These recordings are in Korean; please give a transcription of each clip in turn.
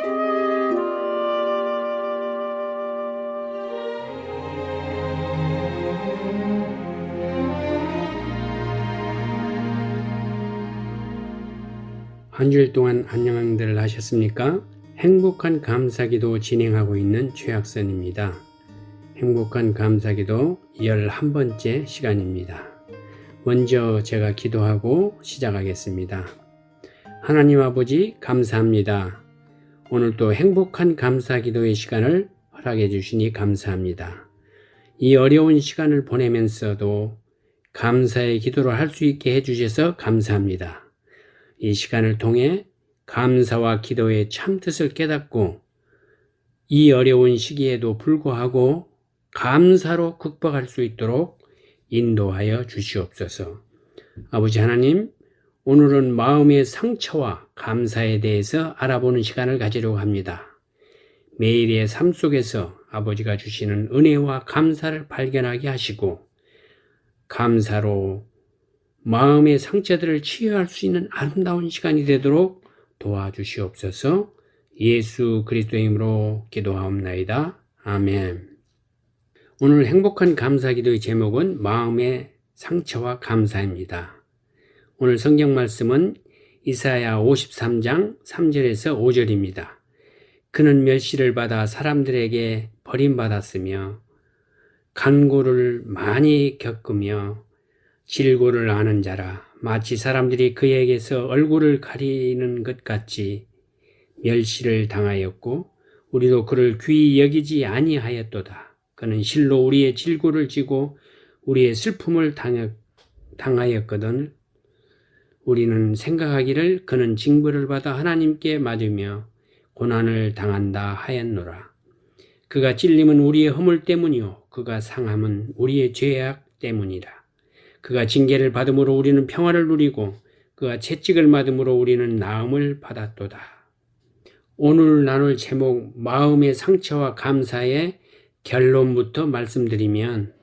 한 주일 동안 안녕들 하셨습니까? 행복한 감사기도 진행하고 있는 최학선입니다. 행복한 감사기도 11번째 시간입니다. 먼저 제가 기도하고 시작하겠습니다. 하나님 아버지 감사합니다. 오늘도 행복한 감사기도의 시간을 허락해 주시니 감사합니다. 이 어려운 시간을 보내면서도 감사의 기도를 할 수 있게 해주셔서 감사합니다. 이 시간을 통해 감사와 기도의 참뜻을 깨닫고 이 어려운 시기에도 불구하고 감사로 극복할 수 있도록 인도하여 주시옵소서. 아버지 하나님, 오늘은 마음의 상처와 감사에 대해서 알아보는 시간을 가지려고 합니다. 매일의 삶 속에서 아버지가 주시는 은혜와 감사를 발견하게 하시고 감사로 마음의 상처들을 치유할 수 있는 아름다운 시간이 되도록 도와주시옵소서. 예수 그리스도의 이름으로 기도하옵나이다. 아멘. 오늘 행복한 감사기도의 제목은 마음의 상처와 감사입니다. 오늘 성경 말씀은 이사야 53장 3절에서 5절입니다. 그는 멸시를 받아 사람들에게 버림받았으며 간고를 많이 겪으며 질고를 아는 자라. 마치 사람들이 그에게서 얼굴을 가리는 것 같이 멸시를 당하였고 우리도 그를 귀히 여기지 아니하였도다. 그는 실로 우리의 질고를 지고 우리의 슬픔을 당하였거든. 우리는 생각하기를 그는 징벌을 받아 하나님께 맞으며 고난을 당한다 하였노라. 그가 찔림은 우리의 허물 때문이요 그가 상함은 우리의 죄악 때문이라. 그가 징계를 받음으로 우리는 평화를 누리고 그가 채찍을 맞음으로 우리는 나음을 받았도다. 오늘 나눌 제목 마음의 상처와 감사의 결론부터 말씀드리면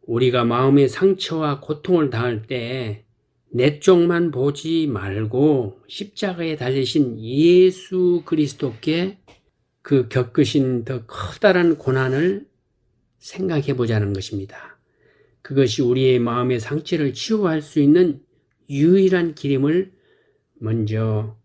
우리가 마음의 상처와 고통을 당할 때 내 쪽만 보지 말고 십자가에 달리신 예수 그리스도께 그 겪으신 더 커다란 고난을 생각해 보자는 것입니다. 그것이 우리의 마음의 상처를 치유할 수 있는 유일한 길임을 먼저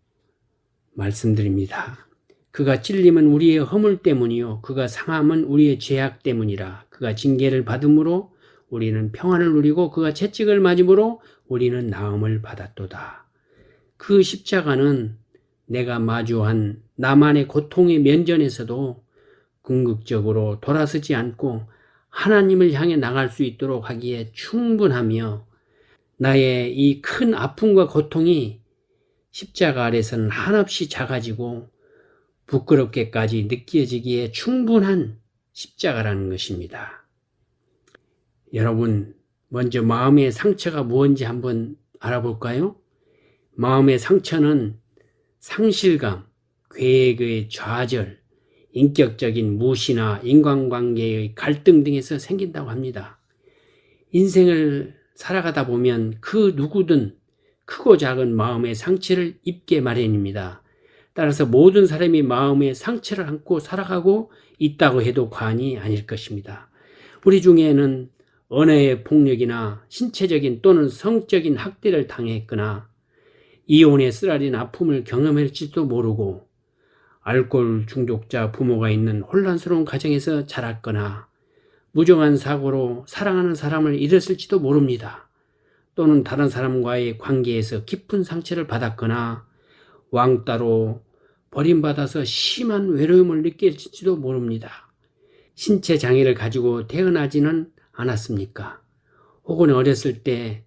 말씀드립니다. 그가 찔림은 우리의 허물 때문이요 그가 상함은 우리의 죄악 때문이라. 그가 징계를 받음으로 우리는 평안을 누리고 그가 채찍을 맞음으로 우리는 나음을 받았도다. 그 십자가는 내가 마주한 나만의 고통의 면전에서도 궁극적으로 돌아서지 않고 하나님을 향해 나갈 수 있도록 하기에 충분하며 나의 이 큰 아픔과 고통이 십자가 아래서는 한없이 작아지고 부끄럽게까지 느껴지기에 충분한 십자가라는 것입니다. 여러분, 먼저 마음의 상처가 무엇인지 한번 알아볼까요? 마음의 상처는 상실감, 계획의 좌절, 인격적인 무시나 인간관계의 갈등 등에서 생긴다고 합니다. 인생을 살아가다 보면 그 누구든 크고 작은 마음의 상처를 입게 마련입니다. 따라서 모든 사람이 마음의 상처를 안고 살아가고 있다고 해도 과언이 아닐 것입니다. 우리 중에는 언어의 폭력이나 신체적인 또는 성적인 학대를 당했거나 이혼에 쓰라린 아픔을 경험할지도 모르고 알코올 중독자 부모가 있는 혼란스러운 가정에서 자랐거나 무정한 사고로 사랑하는 사람을 잃었을지도 모릅니다. 또는 다른 사람과의 관계에서 깊은 상처를 받았거나 왕따로 버림받아서 심한 외로움을 느낄지도 모릅니다. 신체 장애를 가지고 태어나지는 않았습니까? 혹은 어렸을 때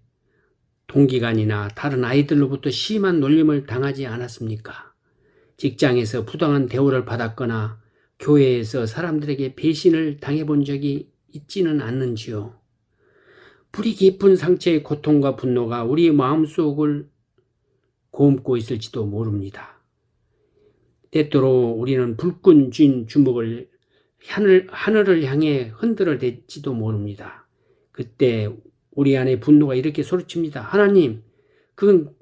동기간이나 다른 아이들로부터 심한 놀림을 당하지 않았습니까? 직장에서 부당한 대우를 받았거나 교회에서 사람들에게 배신을 당해본 적이 있지는 않는지요? 뿌리 깊은 상처의 고통과 분노가 우리의 마음속을 곪고 있을지도 모릅니다. 때때로 우리는 불끈 쥔 주먹을 하늘을 향해 흔들어댈지도 모릅니다. 그때 우리 안에 분노가 이렇게 소리칩니다. 하나님, 그건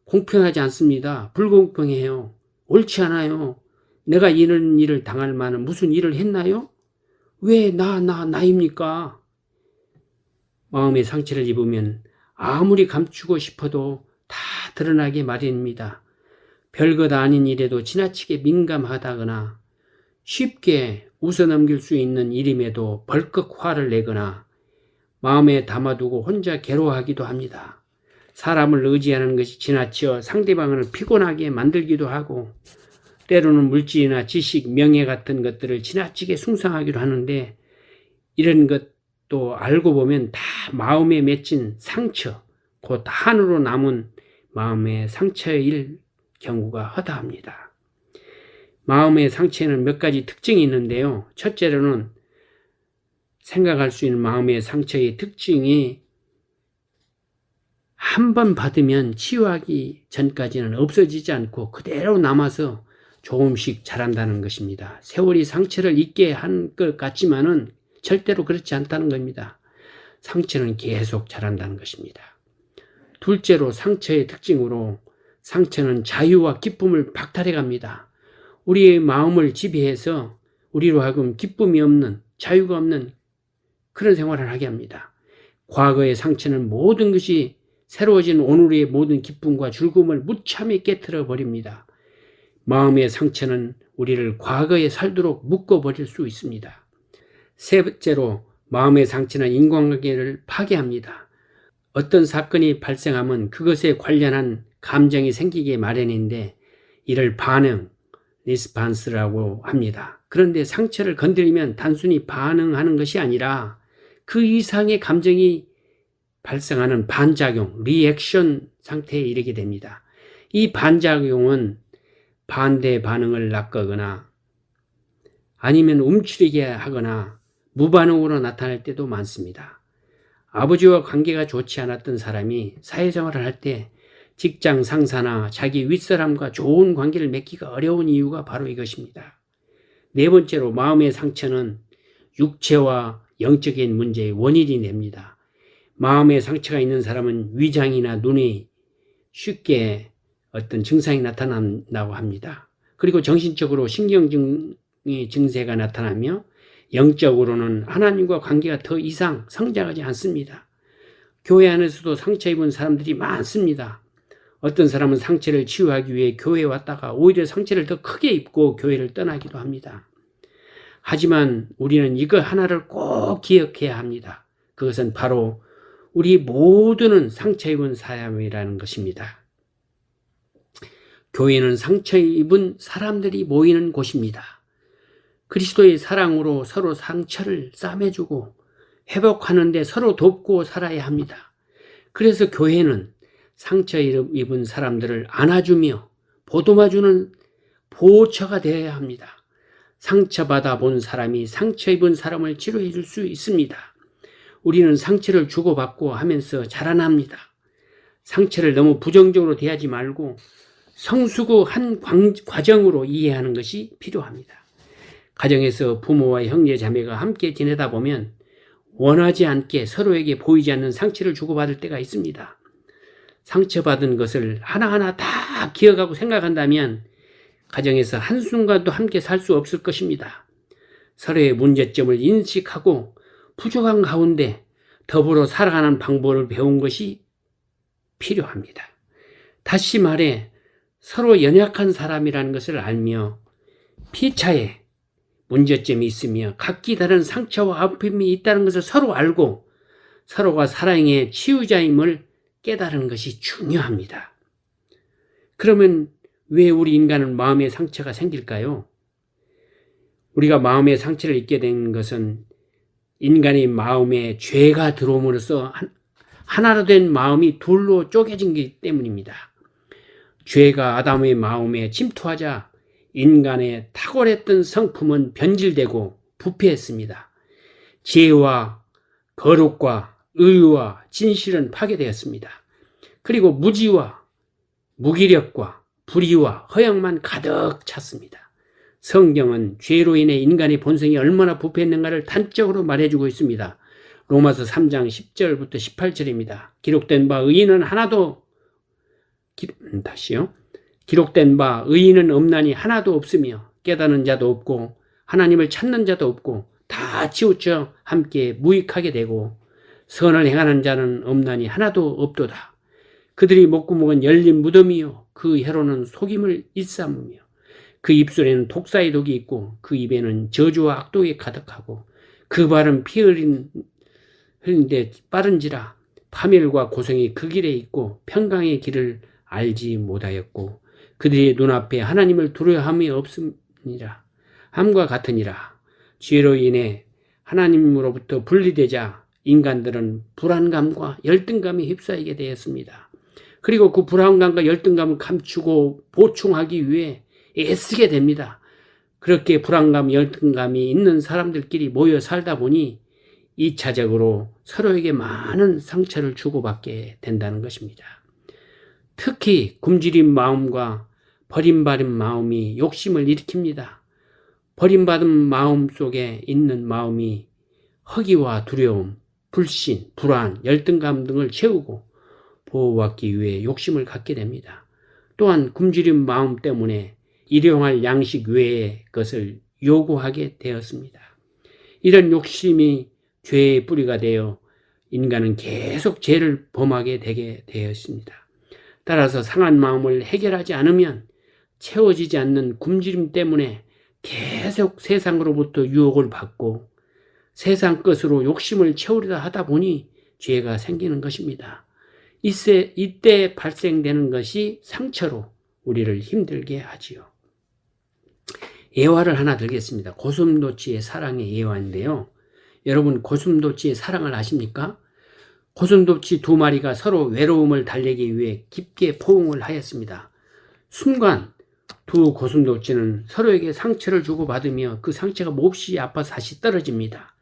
공평하지 않습니다. 불공평해요. 옳지 않아요. 내가 이런 일을 당할 만한 무슨 일을 했나요? 왜 나입니까? 마음의 상처를 입으면 아무리 감추고 싶어도 다 드러나게 마련입니다. 별것 아닌 일에도 지나치게 민감하다거나 쉽게 웃어넘길 수 있는 일임에도 벌컥 화를 내거나 마음에 담아두고 혼자 괴로워하기도 합니다. 사람을 의지하는 것이 지나쳐 상대방을 피곤하게 만들기도 하고 때로는 물질이나 지식, 명예 같은 것들을 지나치게 숭상하기도 하는데 이런 것도 알고 보면 다 마음에 맺힌 상처, 곧 한으로 남은 마음의 상처일 경우가 허다합니다. 마음의 상처에는 몇 가지 특징이 있는데요. 첫째로는 생각할 수 있는 마음의 상처의 특징이 한 번 받으면 치유하기 전까지는 없어지지 않고 그대로 남아서 조금씩 자란다는 것입니다. 세월이 상처를 잊게 한 것 같지만은 절대로 그렇지 않다는 겁니다. 상처는 계속 자란다는 것입니다. 둘째로 상처의 특징으로 상처는 자유와 기쁨을 박탈해 갑니다. 우리의 마음을 지배해서 우리로 하여금 기쁨이 없는, 자유가 없는 그런 생활을 하게 합니다. 과거의 상처는 모든 것이 새로워진 오늘의 모든 기쁨과 즐거움을 무참히 깨트려 버립니다. 마음의 상처는 우리를 과거에 살도록 묶어버릴 수 있습니다. 셋째로 마음의 상처는 인간관계를 파괴합니다. 어떤 사건이 발생하면 그것에 관련한 감정이 생기게 마련인데 이를 반응, 리스판스라고 합니다. 그런데 상처를 건드리면 단순히 반응하는 것이 아니라 그 이상의 감정이 발생하는 반작용, 리액션 상태에 이르게 됩니다. 이 반작용은 반대 반응을 낳거나 아니면 움츠리게 하거나 무반응으로 나타날 때도 많습니다. 아버지와 관계가 좋지 않았던 사람이 사회생활을 할 때 직장 상사나 자기 윗사람과 좋은 관계를 맺기가 어려운 이유가 바로 이것입니다. 네 번째로 마음의 상처는 육체와 영적인 문제의 원인이 됩니다. 마음의 상처가 있는 사람은 위장이나 눈에 쉽게 어떤 증상이 나타난다고 합니다. 그리고 정신적으로 신경증의 증세가 나타나며 영적으로는 하나님과 관계가 더 이상 성장하지 않습니다. 교회 안에서도 상처 입은 사람들이 많습니다. 어떤 사람은 상처를 치유하기 위해 교회에 왔다가 오히려 상처를 더 크게 입고 교회를 떠나기도 합니다. 하지만 우리는 이거 하나를 꼭 기억해야 합니다. 그것은 바로 우리 모두는 상처 입은 사람이라는 것입니다. 교회는 상처 입은 사람들이 모이는 곳입니다. 그리스도의 사랑으로 서로 상처를 싸매주고 회복하는 데 서로 돕고 살아야 합니다. 그래서 교회는 상처 입은 사람들을 안아주며 보듬어주는 보호처가 되어야 합니다. 상처받아 본 사람이 상처 입은 사람을 치료해 줄 수 있습니다. 우리는 상처를 주고받고 하면서 자라납니다. 상처를 너무 부정적으로 대하지 말고 성수고 한 과정으로 이해하는 것이 필요합니다. 가정에서 부모와 형제 자매가 함께 지내다 보면 원하지 않게 서로에게 보이지 않는 상처를 주고받을 때가 있습니다. 상처받은 것을 하나하나 다 기억하고 생각한다면 가정에서 한순간도 함께 살 수 없을 것입니다. 서로의 문제점을 인식하고 부족한 가운데 더불어 살아가는 방법을 배운 것이 필요합니다. 다시 말해 서로 연약한 사람이라는 것을 알며 피차에 문제점이 있으며 각기 다른 상처와 아픔이 있다는 것을 서로 알고 서로가 사랑의 치유자임을 깨달은 것이 중요합니다. 그러면 왜 우리 인간은 마음의 상처가 생길까요? 우리가 마음의 상처를 입게 된 것은 인간의 마음에 죄가 들어옴으로써 하나로 된 마음이 둘로 쪼개진 때문입니다. 죄가 아담의 마음에 침투하자 인간의 탁월했던 성품은 변질되고 부패했습니다. 지혜와 거룩과 의와 진실은 파괴되었습니다. 그리고 무지와 무기력과 불의와 허영만 가득 찼습니다. 성경은 죄로 인해 인간의 본성이 얼마나 부패했는가를 단적으로 말해주고 있습니다. 로마서 3장 10절부터 18절입니다. 기록된 바 의인은 하나도 기록된 바 의인은 없나니 하나도 없으며 깨닫는 자도 없고 하나님을 찾는 자도 없고 다 치우쳐 함께 무익하게 되고 선을 행하는 자는 없나니 하나도 없도다. 그들이 목구멍은 열린 무덤이요 그 혀로는 속임을 일삼으며 그 입술에는 독사의 독이 있고 그 입에는 저주와 악독이 가득하고 그 발은 피 흘리는데 빠른지라 파멸과 고성이 그 길에 있고 평강의 길을 알지 못하였고 그들의 눈앞에 하나님을 두려워함이 없음이라 함과 같으니라. 죄로 인해 하나님으로부터 분리되자 인간들은 불안감과 열등감에 휩싸이게 되었습니다. 그리고 그 불안감과 열등감을 감추고 보충하기 위해 애쓰게 됩니다. 그렇게 불안감, 열등감이 있는 사람들끼리 모여 살다 보니 2차적으로 서로에게 많은 상처를 주고받게 된다는 것입니다. 특히 굶주린 마음과 버림받은 마음이 욕심을 일으킵니다. 버림받은 마음 속에 있는 마음이 허기와 두려움, 불신, 불안, 열등감 등을 채우고 보호받기 위해 욕심을 갖게 됩니다. 또한 굶주린 마음 때문에 일용할 양식 외의 것을 요구하게 되었습니다. 이런 욕심이 죄의 뿌리가 되어 인간은 계속 죄를 범하게 되게 되었습니다. 따라서 상한 마음을 해결하지 않으면 채워지지 않는 굶주림 때문에 계속 세상으로부터 유혹을 받고 세상 것으로 욕심을 채우려다 하다 보니 죄가 생기는 것입니다. 이때 발생되는 것이 상처로 우리를 힘들게 하지요. 예화를 하나 들겠습니다. 고슴도치의 사랑의 예화인데요. 여러분 고슴도치의 사랑을 아십니까? 고슴도치 2마리가 서로 외로움을 달래기 위해 깊게 포옹을 하였습니다. 순간 두 고슴도치는 서로에게 상처를 주고받으며 그 상처가 몹시 아파서 다시 떨어집니다.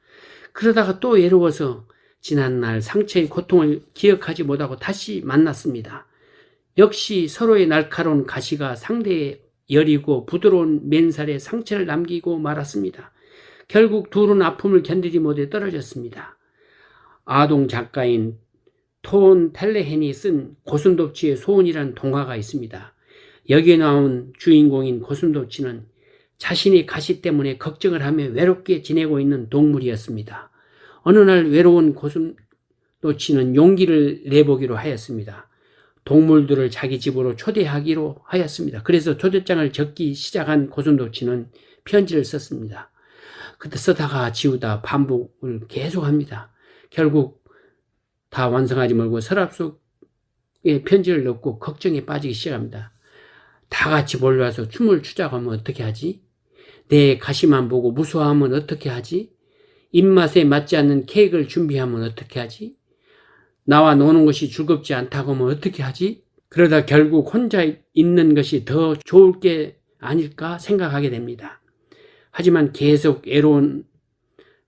그러다가 또 외로워서 지난날 상처의 고통을 기억하지 못하고 다시 만났습니다. 역시 서로의 날카로운 가시가 상대의 여리고 부드러운 맨살에 상처를 남기고 말았습니다. 결국 둘은 아픔을 견디지 못해 떨어졌습니다. 아동 작가인 톤 텔레헨이 쓴 고슴도치의 소원이라는 동화가 있습니다. 여기에 나온 주인공인 고슴도치는 자신의 가시 때문에 걱정을 하며 외롭게 지내고 있는 동물이었습니다. 어느 날 외로운 고슴도치는 용기를 내보기로 하였습니다. 동물들을 자기 집으로 초대하기로 하였습니다. 그래서 초대장을 적기 시작한 고슴도치는 편지를 썼습니다. 그때 쓰다가 지우다 반복을 계속합니다. 결국 다 완성하지 말고 서랍 속에 편지를 넣고 걱정에 빠지기 시작합니다. 다 같이 몰려와서 춤을 추자고 하면 어떻게 하지? 내 가시만 보고 무서워하면 어떻게 하지? 입맛에 맞지 않는 케이크를 준비하면 어떻게 하지? 나와 노는 것이 즐겁지 않다고 하면 어떻게 하지? 그러다 결국 혼자 있는 것이 더 좋을 게 아닐까 생각하게 됩니다. 하지만 계속 애로운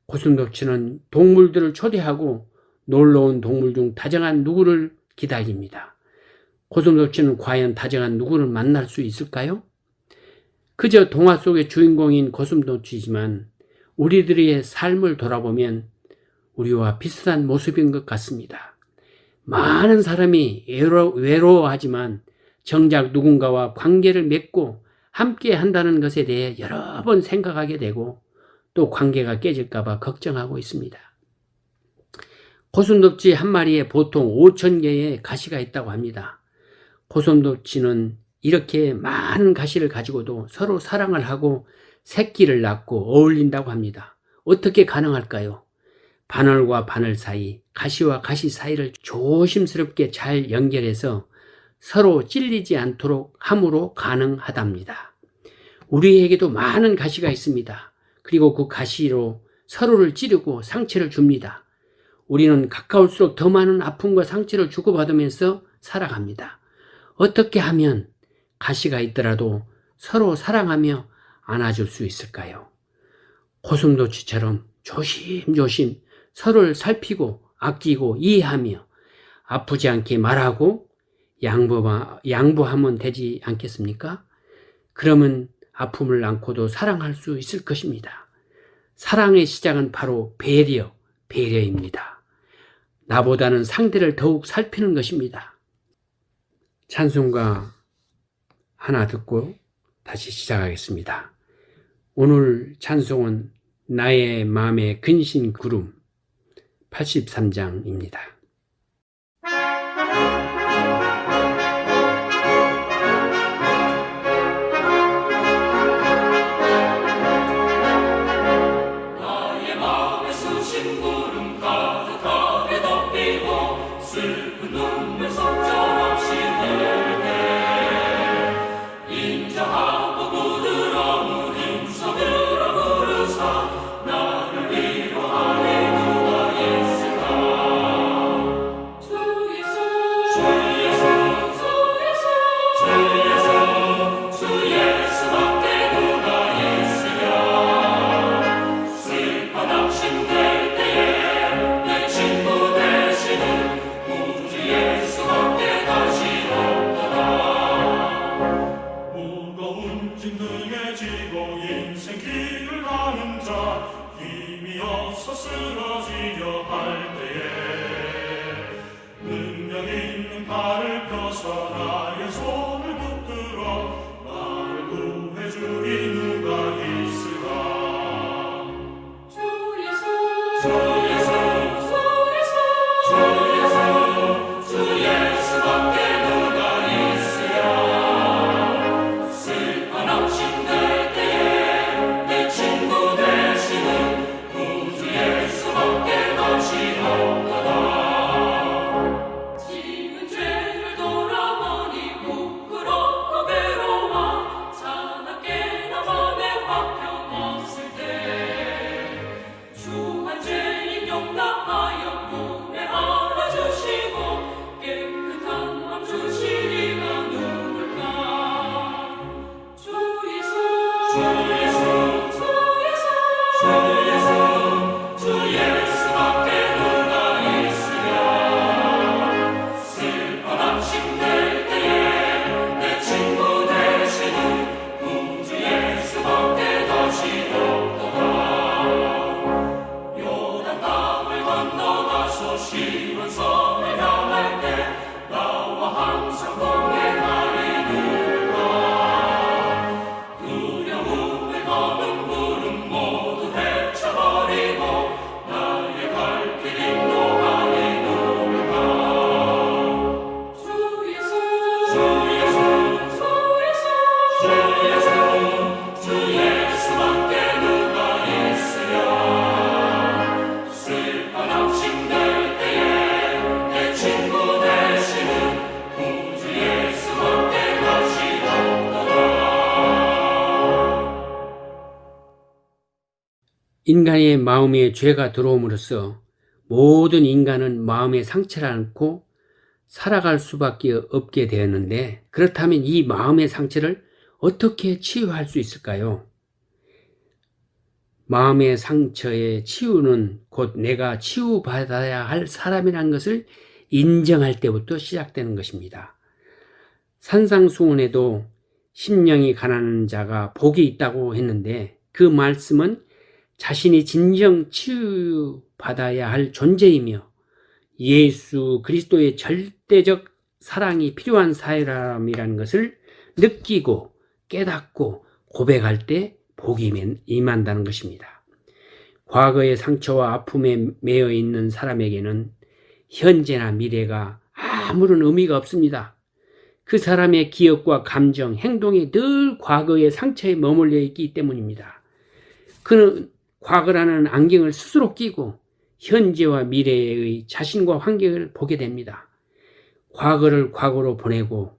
고슴도치는 동물들을 초대하고 놀러온 동물 중 다정한 누구를 기다립니다. 고슴도치는 과연 다정한 누구를 만날 수 있을까요? 그저 동화 속의 주인공인 고슴도치지만 우리들의 삶을 돌아보면 우리와 비슷한 모습인 것 같습니다. 많은 사람이 외로워하지만 정작 누군가와 관계를 맺고 함께 한다는 것에 대해 여러 번 생각하게 되고 또 관계가 깨질까 봐 걱정하고 있습니다. 고슴도치 한 마리에 보통 5,000개의 가시가 있다고 합니다. 고슴도치는 이렇게 많은 가시를 가지고도 서로 사랑을 하고 새끼를 낳고 어울린다고 합니다. 어떻게 가능할까요? 바늘과 바늘 사이, 가시와 가시 사이를 조심스럽게 잘 연결해서 서로 찔리지 않도록 함으로 가능하답니다. 우리에게도 많은 가시가 있습니다. 그리고 그 가시로 서로를 찌르고 상처를 줍니다. 우리는 가까울수록 더 많은 아픔과 상처를 주고받으면서 살아갑니다. 어떻게 하면 가시가 있더라도 서로 사랑하며 안아줄 수 있을까요? 고슴도치처럼 조심조심 서로를 살피고 아끼고 이해하며 아프지 않게 말하고 양보하면 되지 않겠습니까? 그러면 아픔을 안고도 사랑할 수 있을 것입니다. 사랑의 시작은 바로 배려입니다. 나보다는 상대를 더욱 살피는 것입니다. 찬송가 하나 듣고 다시 시작하겠습니다. 오늘 찬송은 나의 마음의 근신 구름 83장입니다. 나의 마음에 쑤신 구름 가득하게 덮이고 슬픈 눈물 속절없이 흐를 때 인자하고 부드러운 음성으로 부르사 나를 위로하네 누가 있을까. 주 예수 주 예수 주 예수 주 예수밖에 누가 있으랴. 슬퍼 낙심될 때에 내 친구 되시는 우주 예수밖에 다시 없도다. 무거운 짐 등에 지고 인생 길을 가는 자 힘이 없어 쓰러지려 할 때에 능력 있는 팔을 펴서 나의 손을 붙들어 나를 구해주리 누가 있을까. 주 예수 주 예수 주 예수 주 예수밖에 누가 있으랴. 슬퍼 낙심될 때에 내 친구 되시는 우주 예수밖에 다시 없도다. 지은 죄를 돌아보니 부끄럽고 괴로워 차갑게나 맘에 화평 없을 때 주한 죄인 용납하여 구원하여 주시고 깨끗한 맘 주시리가 누굴까. 주 예수 주 예수 주 예수 주 예수 주 예수밖에 누가 있으랴. 슬퍼 낙심될 때에 내 친구 되시는 우주 예수밖에 다시 없도다. 요단 강을 건너가서 시온성을 향할 때 나와 항상 동행하리 누굴까. 두려움을 거는 구름 모두 헤쳐버리고 나의 갈 길 인도하리 누굴까. 주 예수 주 예수 주 예수 주 예수 주 예수밖에 누가 있으랴. 슬퍼 낙심될 때에 내 친구 되시는 우주 예수밖에 다시 없도다. 인간의 마음에 죄가 들어옴으로써 모든 인간은 마음의 상처를 안고 살아갈 수밖에 없게 되었는데, 그렇다면 이 마음의 상처를 어떻게 치유할 수 있을까요? 마음의 상처의 치유는 곧 내가 치유받아야 할 사람이라는 것을 인정할 때부터 시작되는 것입니다. 산상수훈에도 심령이 가난한 자가 복이 있다고 했는데, 그 말씀은 자신이 진정 치유받아야 할 존재이며 예수 그리스도의 절대적 사랑이 필요한 사람이라는 것을 느끼고 깨닫고 고백할 때 복이 임한다는 것입니다. 과거의 상처와 아픔에 매여 있는 사람에게는 현재나 미래가 아무런 의미가 없습니다. 그 사람의 기억과 감정, 행동이 늘 과거의 상처에 머물러 있기 때문입니다. 그는 과거라는 안경을 스스로 끼고 현재와 미래의 자신과 환경을 보게 됩니다. 과거를 과거로 보내고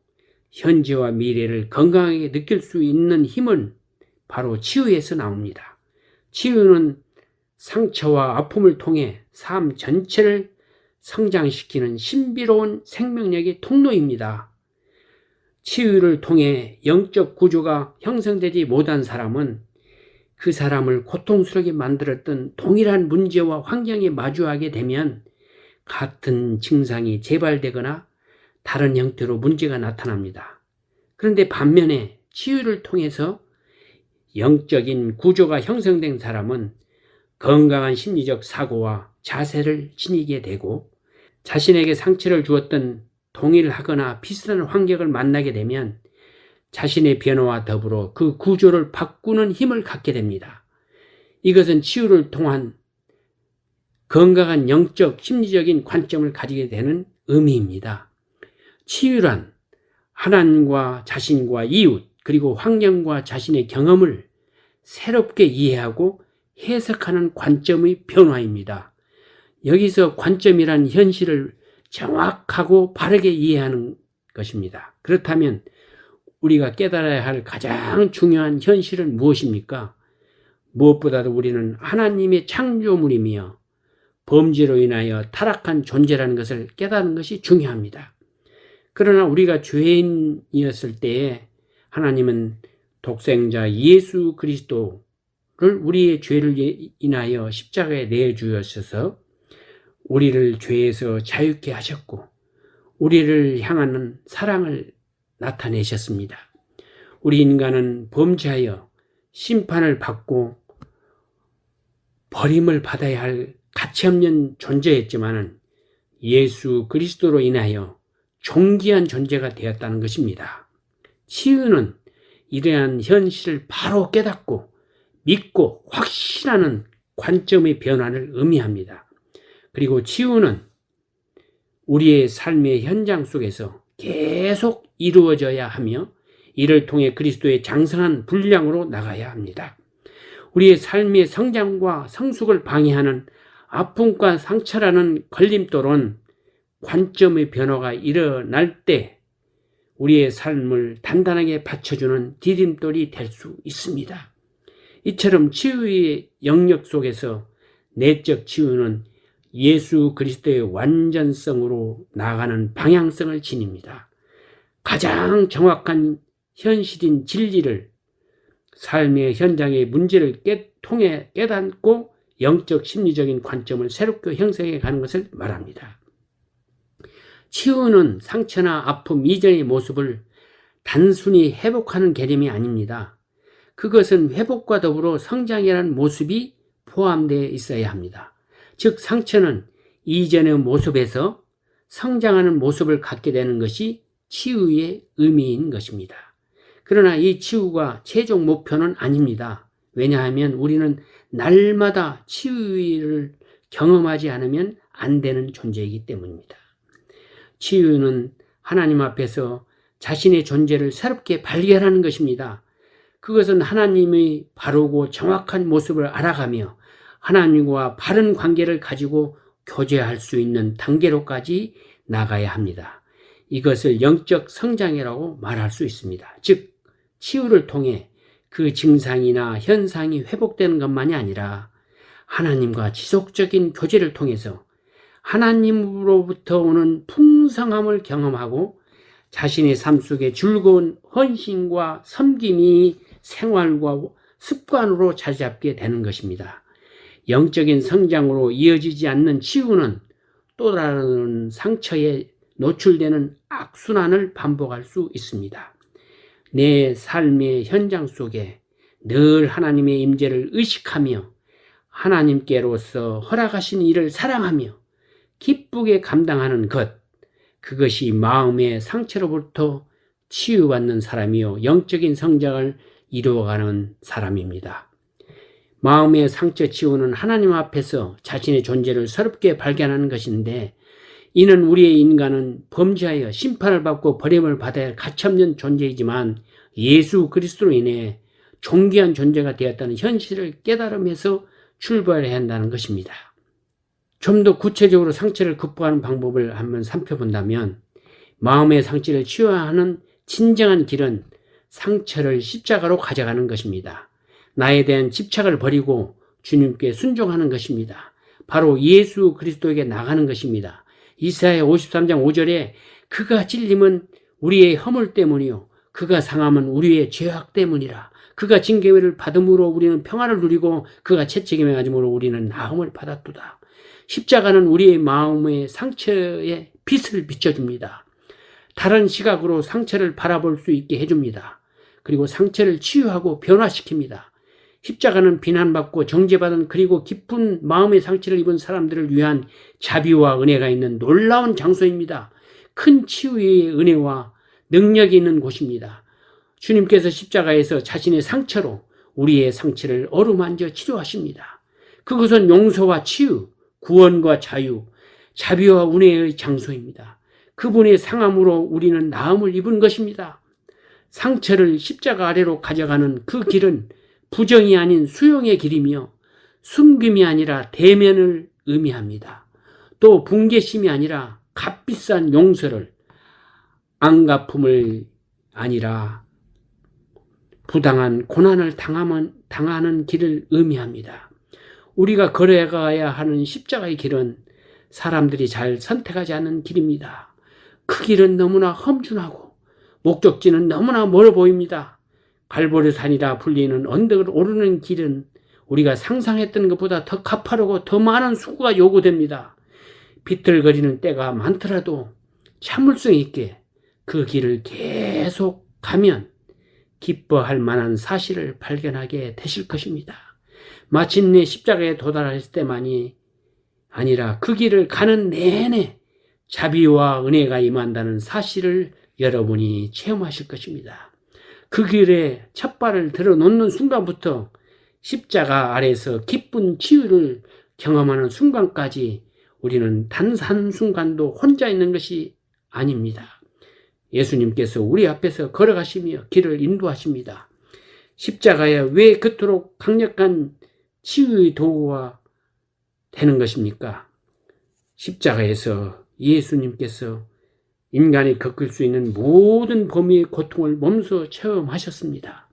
현재와 미래를 건강하게 느낄 수 있는 힘은 바로 치유에서 나옵니다. 치유는 상처와 아픔을 통해 삶 전체를 성장시키는 신비로운 생명력의 통로입니다. 치유를 통해 영적 구조가 형성되지 못한 사람은 그 사람을 고통스럽게 만들었던 동일한 문제와 환경에 마주하게 되면 같은 증상이 재발되거나 다른 형태로 문제가 나타납니다. 그런데 반면에 치유를 통해서 영적인 구조가 형성된 사람은 건강한 심리적 사고와 자세를 지니게 되고 자신에게 상처를 주었던 동일하거나 비슷한 환경을 만나게 되면 자신의 변화와 더불어 그 구조를 바꾸는 힘을 갖게 됩니다. 이것은 치유를 통한 건강한 영적, 심리적인 관점을 가지게 되는 의미입니다. 치유란 하나님과 자신과 이웃, 그리고 환경과 자신의 경험을 새롭게 이해하고 해석하는 관점의 변화입니다. 여기서 관점이란 현실을 정확하고 바르게 이해하는 것입니다. 그렇다면 우리가 깨달아야 할 가장 중요한 현실은 무엇입니까? 무엇보다도 우리는 하나님의 창조물이며 범죄로 인하여 타락한 존재라는 것을 깨닫는 것이 중요합니다. 그러나 우리가 죄인이었을 때에 하나님은 독생자 예수 그리스도를 우리의 죄를 인하여 십자가에 내주셨어서 우리를 죄에서 자유케 하셨고 우리를 향하는 사랑을 나타내셨습니다. 우리 인간은 범죄하여 심판을 받고 버림을 받아야 할 가치없는 존재였지만 예수 그리스도로 인하여 존귀한 존재가 되었다는 것입니다. 치유는 이러한 현실을 바로 깨닫고 믿고 확신하는 관점의 변화를 의미합니다. 그리고 치유는 우리의 삶의 현장 속에서 계속 이루어져야 하며 이를 통해 그리스도의 장성한 분량으로 나가야 합니다. 우리의 삶의 성장과 성숙을 방해하는 아픔과 상처라는 걸림돌은 관점의 변화가 일어날 때 우리의 삶을 단단하게 받쳐주는 디딤돌이 될 수 있습니다. 이처럼 치유의 영역 속에서 내적 치유는 예수 그리스도의 완전성으로 나아가는 방향성을 지닙니다. 가장 정확한 현실인 진리를 삶의 현장의 문제를 통해 깨닫고 영적 심리적인 관점을 새롭게 형성해 가는 것을 말합니다. 치유는 상처나 아픔 이전의 모습을 단순히 회복하는 개념이 아닙니다. 그것은 회복과 더불어 성장이라는 모습이 포함되어 있어야 합니다. 즉 상처는 이전의 모습에서 성장하는 모습을 갖게 되는 것이 치유의 의미인 것입니다. 그러나 이 치유가 최종 목표는 아닙니다. 왜냐하면 우리는 날마다 치유를 경험하지 않으면 안 되는 존재이기 때문입니다. 치유는 하나님 앞에서 자신의 존재를 새롭게 발견하는 것입니다. 그것은 하나님의 바르고 정확한 모습을 알아가며 하나님과 바른 관계를 가지고 교제할 수 있는 단계로까지 나가야 합니다. 이것을 영적 성장이라고 말할 수 있습니다. 즉 치유를 통해 그 증상이나 현상이 회복되는 것만이 아니라 하나님과 지속적인 교제를 통해서 하나님으로부터 오는 풍성함을 경험하고 자신의 삶 속에 즐거운 헌신과 섬김이 생활과 습관으로 자리 잡게 되는 것입니다. 영적인 성장으로 이어지지 않는 치유는 또 다른 상처에 노출되는 악순환을 반복할 수 있습니다. 내 삶의 현장 속에 늘 하나님의 임재를 의식하며 하나님께로서 허락하신 일을 사랑하며 기쁘게 감당하는 것, 그것이 마음의 상처로부터 치유받는 사람이요 영적인 성장을 이루어가는 사람입니다. 마음의 상처 치유는 하나님 앞에서 자신의 존재를 새롭게 발견하는 것인데 이는 우리의 인간은 범죄하여 심판을 받고 버림을 받아야 할 가치없는 존재이지만 예수 그리스도로 인해 존귀한 존재가 되었다는 현실을 깨달으면서 출발해야 한다는 것입니다. 좀 더 구체적으로 상처를 극복하는 방법을 한번 살펴본다면 마음의 상처를 치유하는 진정한 길은 상처를 십자가로 가져가는 것입니다. 나에 대한 집착을 버리고 주님께 순종하는 것입니다. 바로 예수 그리스도에게 나가는 것입니다. 이사야 53장 5절에 그가 찔림은 우리의 허물 때문이요 그가 상함은 우리의 죄악 때문이라. 그가 징계를 받음으로 우리는 평화를 누리고 그가 채찍에 맞음으로 우리는 나음을 받았도다. 십자가는 우리의 마음의 상처에 빛을 비춰줍니다. 다른 시각으로 상처를 바라볼 수 있게 해줍니다. 그리고 상처를 치유하고 변화시킵니다. 십자가는 비난받고 정죄받은 그리고 깊은 마음의 상처를 입은 사람들을 위한 자비와 은혜가 있는 놀라운 장소입니다. 큰 치유의 은혜와 능력이 있는 곳입니다. 주님께서 십자가에서 자신의 상처로 우리의 상처를 어루만져 치료하십니다. 그것은 용서와 치유, 구원과 자유, 자비와 은혜의 장소입니다. 그분의 상함으로 우리는 나음을 입은 것입니다. 상처를 십자가 아래로 가져가는 그 길은 부정이 아닌 수용의 길이며 숨김이 아니라 대면을 의미합니다. 또 분개심이 아니라 값비싼 용서를, 안갚음을 아니라 부당한 고난을 당하는 길을 의미합니다. 우리가 걸어가야 하는 십자가의 길은 사람들이 잘 선택하지 않는 길입니다. 그 길은 너무나 험준하고 목적지는 너무나 멀어 보입니다. 갈보리산이라 불리는 언덕을 오르는 길은 우리가 상상했던 것보다 더 가파르고 더 많은 수고가 요구됩니다. 비틀거리는 때가 많더라도 참을성 있게 그 길을 계속 가면 기뻐할 만한 사실을 발견하게 되실 것입니다. 마침내 십자가에 도달했을 때만이 아니라 그 길을 가는 내내 자비와 은혜가 임한다는 사실을 여러분이 체험하실 것입니다. 그 길에 첫 발을 들어놓는 순간부터 십자가 아래서 기쁜 치유를 경험하는 순간까지 우리는 단 한순간도 혼자 있는 것이 아닙니다. 예수님께서 우리 앞에서 걸어가시며 길을 인도하십니다. 십자가에 왜 그토록 강력한 치유의 도구가 되는 것입니까? 십자가에서 예수님께서 인간이 겪을 수 있는 모든 범위의 고통을 몸소 체험하셨습니다.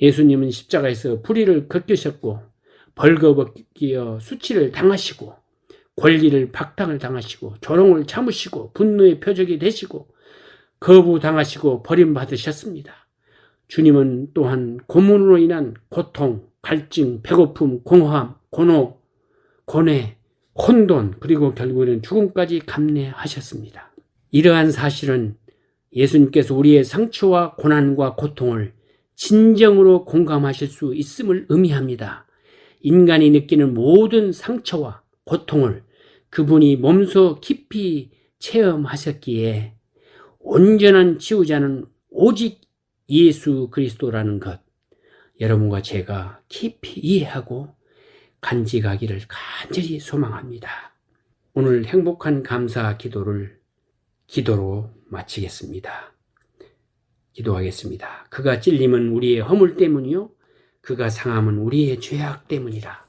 예수님은 십자가에서 불의를 겪으셨고 벌거벗기어 수치를 당하시고 권리를 박탈을 당하시고 조롱을 참으시고 분노의 표적이 되시고 거부당하시고 버림받으셨습니다. 주님은 또한 고문으로 인한 고통, 갈증, 배고픔, 공허함, 고노, 고뇌, 혼돈, 그리고 결국에는 죽음까지 감내하셨습니다. 이러한 사실은 예수님께서 우리의 상처와 고난과 고통을 진정으로 공감하실 수 있음을 의미합니다. 인간이 느끼는 모든 상처와 고통을 그분이 몸소 깊이 체험하셨기에 온전한 치유자는 오직 예수 그리스도라는 것, 여러분과 제가 깊이 이해하고 간직하기를 간절히 소망합니다. 오늘 행복한 감사 기도를 기도로 마치겠습니다. 기도하겠습니다. 그가 찔림은 우리의 허물 때문이요 그가 상함은 우리의 죄악 때문이라.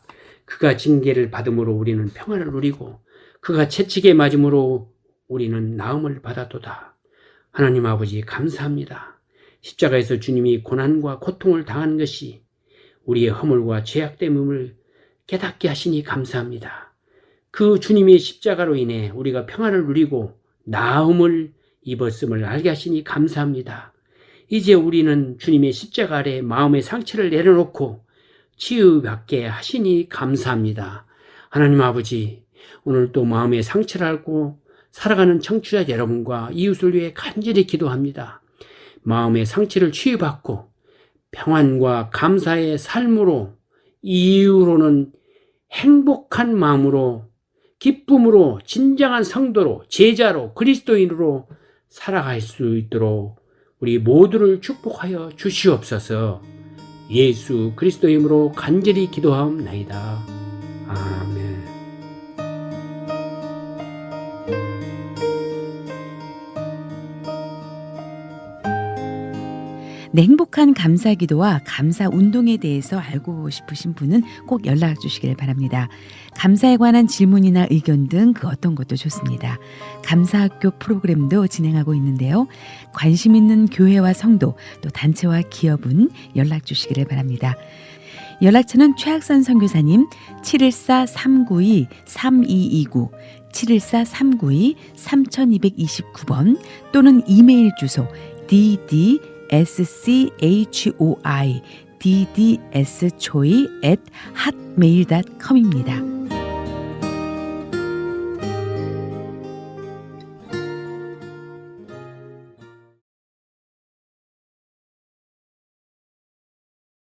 그가 징계를 받음으로 우리는 평안을 누리고 그가 채찍에 맞음으로 우리는 나음을 받았도다. 하나님 아버지 감사합니다. 십자가에서 주님이 고난과 고통을 당한 것이 우리의 허물과 죄악 때문을 깨닫게 하시니 감사합니다. 그 주님의 십자가로 인해 우리가 평안을 누리고 나음을 입었음을 알게 하시니 감사합니다. 이제 우리는 주님의 십자가 아래 마음의 상처를 내려놓고 치유받게 하시니 감사합니다. 하나님 아버지, 오늘 또 마음의 상처를 앓고 살아가는 청취자 여러분과 이웃을 위해 간절히 기도합니다. 마음의 상처를 치유받고 평안과 감사의 삶으로, 이유로는 행복한 마음으로, 기쁨으로, 진정한 성도로, 제자로, 그리스도인으로 살아갈 수 있도록 우리 모두를 축복하여 주시옵소서. 예수 그리스도의 이름으로 간절히 기도하옵나이다. 아멘. 네, 행복한 감사 기도와 감사 운동에 대해서 알고 싶으신 분은 꼭 연락 주시길 바랍니다. 감사에 관한 질문이나 의견 등 그 어떤 것도 좋습니다. 감사학교 프로그램도 진행하고 있는데요. 관심 있는 교회와 성도 또 단체와 기업은 연락 주시기를 바랍니다. 연락처는 최학선 선교사님 714-392-3229 714-392-3229번 또는 이메일 주소 ddschoi@hotmail.com입니다.